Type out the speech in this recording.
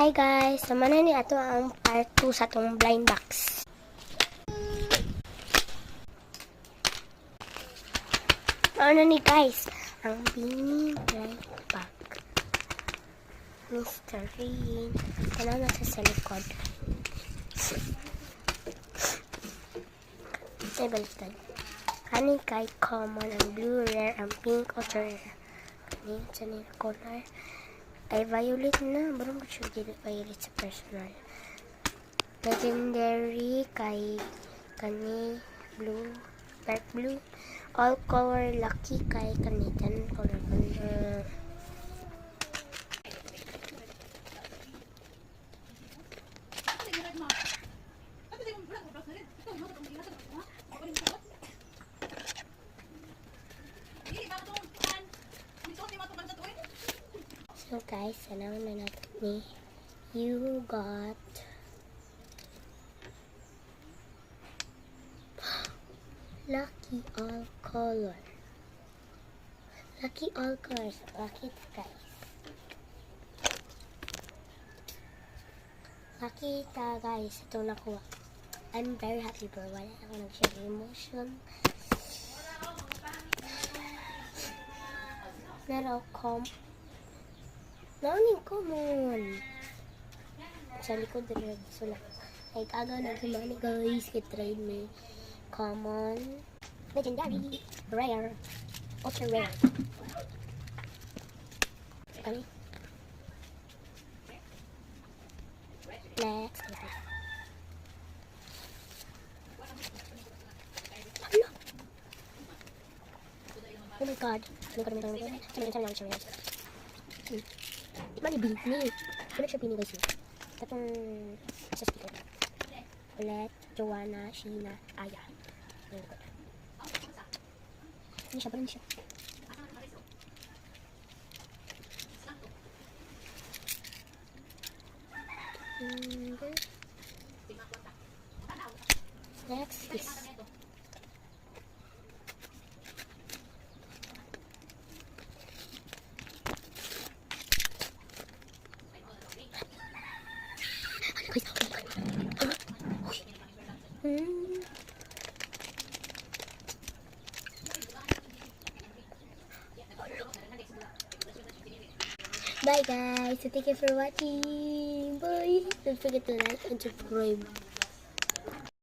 Hi guys, sama na ni ato ang part 2 sa tong blind box. Ano ni guys, ang Beanie blind box. Mr. Rain, ano na sa likod. Ay, baliktad. Kani kay common, ang blue rare, ang pink ultra rare. Kani sa nila color ay violet na. Barang ko siya dili violet sa personal. Legendary kay kani blue, dark blue. All color lucky kay kani tan color color. So guys, sanaw na natin ni you got lucky all color. Lucky all colors. Lucky ito guys. Lucky ito guys. Ito nakuha. I'm very happy bro. Wala ako nag-share emotion. Pero nauning common. Sa likod rin sulat. Ay agaw na gumani guys. Kitrade me. Common. Legendary. Rare. Ultra rare. Kami. Next. Hala. Oh my god. Mani Bini. Ano siya Bini guys? Tatong sa speaker. Ulit, Joanna, Sheena, Aya. Ini siya, parang siya. Next is bye guys, so thank you for watching. Bye. Don't forget to like and subscribe.